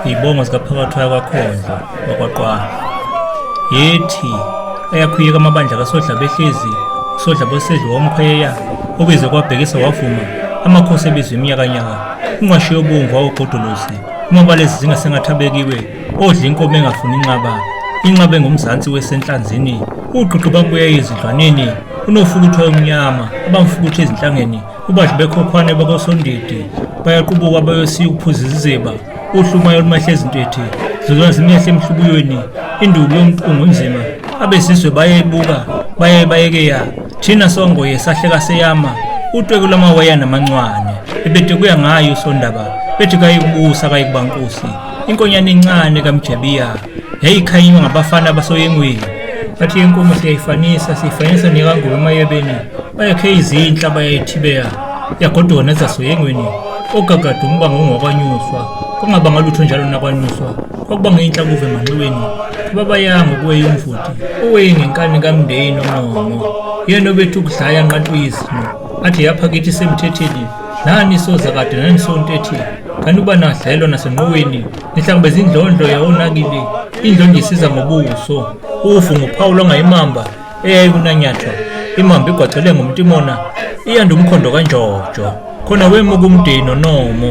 Ibonga zikaphakathwayo kwaKhondlo wakwaQwala. Yethi ayakhuyeka amabandla kaSodla behlezi uSodla bosedlu womkhweya obize kwabhekisa wavuma amakhosi ebizwe iminyakanyaka ungqashi yobomvu wawogodolozi umabalezi zingasengathabekiwe odla inkomo engafuni inqaba engumzansi wesenhlanzini uqiqi babuya izidlwaneni unofukuthwa omnyama abamfukuthe ezinhlangeni ubadli bekhokhwane bakosondidi bayaqubuka bayosiya ukuphuza iziziba uhlumayo olumahle ezintwethe zilona zimyehle emhlubuyweni induku yomqungu nzima abesizwe bayebuka bayekeya thina songoye sahleka seyama utweko lamawaya namancwane ebede kuya ngayo usondaba bethi kayikubusa kayikubankosi inkonyane encane kaMjebiya yayikhanywa ngabafana basoyengweni bathi inkomo siyifanisa nekangulu emayebeni bayakhe izinhla bayayithibeya yagodwa nezasoyengweni ogagada umbango ongakwanyuswa kungabanga lutho njalo nakwanyuswa kwakubanga inhlakuve emanxiweni ababayanga kuwe umvuti oweyenkani kaMndeni noNomo yena obethu ukudlaya nqantu izimo athi yaphakithi semthetheli nani soza kade nani sontethi kanti uba nadlelwa nasenqoweni nihlangabeza indlondlo yawonakile indlondlo isiza ngobuso ufu ngophawulo ngayimamba eyayikunanyathwa imamba igwacele ngomntimona iyanda umkhondo kanjojo khona wemuka uMndeni noNomo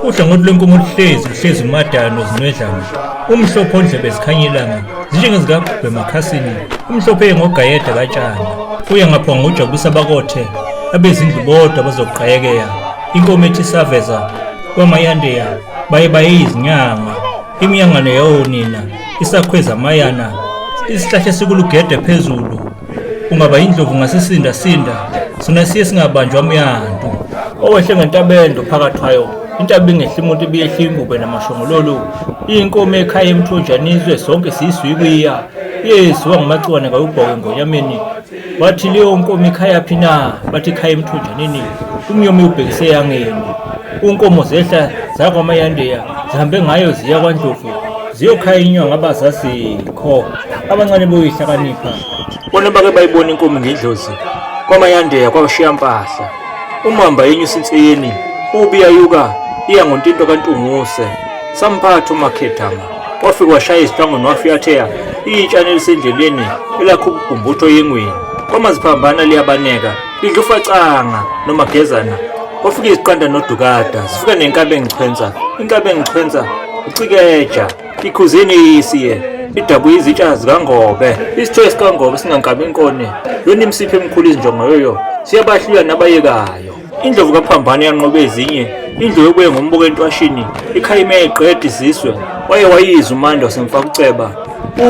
uhlangothi lwenkomo luhlezi umadala nozinwedlana umhlophe ondlebe zikhanyelanga zinjengezikagubhe emakhasini umhlophe ngogayeda katshana uya ngapha ngojabulisa bakothe abezindlu bodwa bazoqhayekeya inkomo ethi saveza kwamayandeya baye izinyanga iminyangano yawonina isakhweza amayana isihlahla sikulugede phezulu ungaba indlovu ngasisinda sona siye singabanjwa umyandu owehle ngentabendo phakathwayo intaba ingehla umuntu ibiyehla imbube namashongololo inkomo ekhaya emthonjanizwe sonke siyiswikwiya yeziwa ngumacwane kayubhoke ngonyameni bathi leyo nkomo ekhaya phina bathi ekhaya emthonjaneni umnyomi ubhekise yangeni unkomo zehla zakwamayandeya zihambe ngayo ziya kwaNdlovu ziyokhaya inyanga abazazikho abancane boyihlakanipha bona bake bayibona inkomo ngendlozi kwamayandeya kwabashiya mpahla umamba yenyusa inseyeni ubiyayuka iya ngontinto kaNtunguse samphatha uMakhethama wafika washaya izihlangu wafiyatheya itshane elisendleleni elakho ubhumbutho yengweni kwamaziphambana liyabaneka lidlufacanga nomagezana wafika iziqanda nodukada zifika nenkabe engichwenza ucikeja ikhuzini isiye idabu izitsha zikaNgobe isitho esikaNgobe singankabi inkone yona imsiphe emkhulu izinjongo yoyo siyabahlula nabayekayo indlovu kaPhambana yanqobe ezinye indlu yokuye ngombuko entwashini ikhayime eqeda iziswe wayiza umando semfakuceba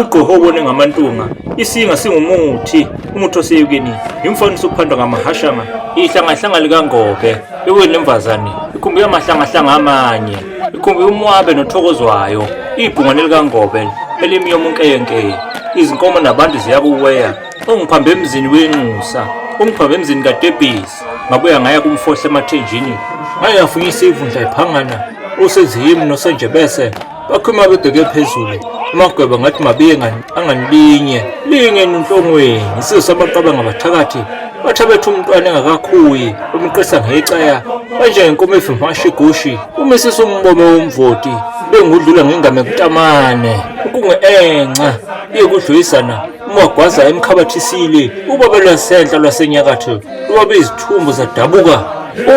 uqho obone ngamantunga isinga singumuthi umuthi oseyukeni imfaniso ukuphandwa ngamahashanga ihlangahlanga likaNgobe ekwenemvazane ikhumbi yamahlanga amanye ikhumbi umwabe nothokozwayo ibhungane likaNgobe elimyomunkenke izinkomo nabantu ziyakuweya ongiphambe emzini wenxusa ongiphambe emzini kaDebhisi ngabuya ngaya kumfohle emathenjini ngayafunyisa ivundla iphangana usezihimi nosenjebese bakhuma bedeke phezulu amagweba ngathi mabiye anganilinye linge nonhlongweni isizo sabaqaba ngabathakathi bathabetha umntwana engakakhuyi umqisa ngecaya manje inkomo efimashigushi umisisa umbome womvoti bengudlula ngengame kutamane ukungenxa iyekudlulisana umagwaza emkhabathisile ubaba lwasenhla lwasenyakatho lubabe izithumbu zadabuka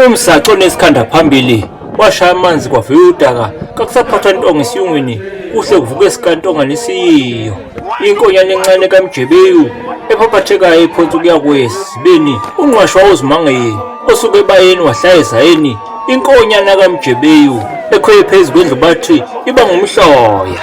umsaco nesikhanda phambili washaya amanzi kwavela udaka kakusaphathwa intonga isiyungwini kuhle kuvuka esikantonga nesiyiyo inkonyane encane kaMjebeyu ephaphathekayo ephonsi ukuya kwesibeni unqwasho wawuzimangeni osuke ebayeni wahlaya ezayeni inkonyane kaMjebeyu ekhweye phezu kwendlu bathi iba ngumhloya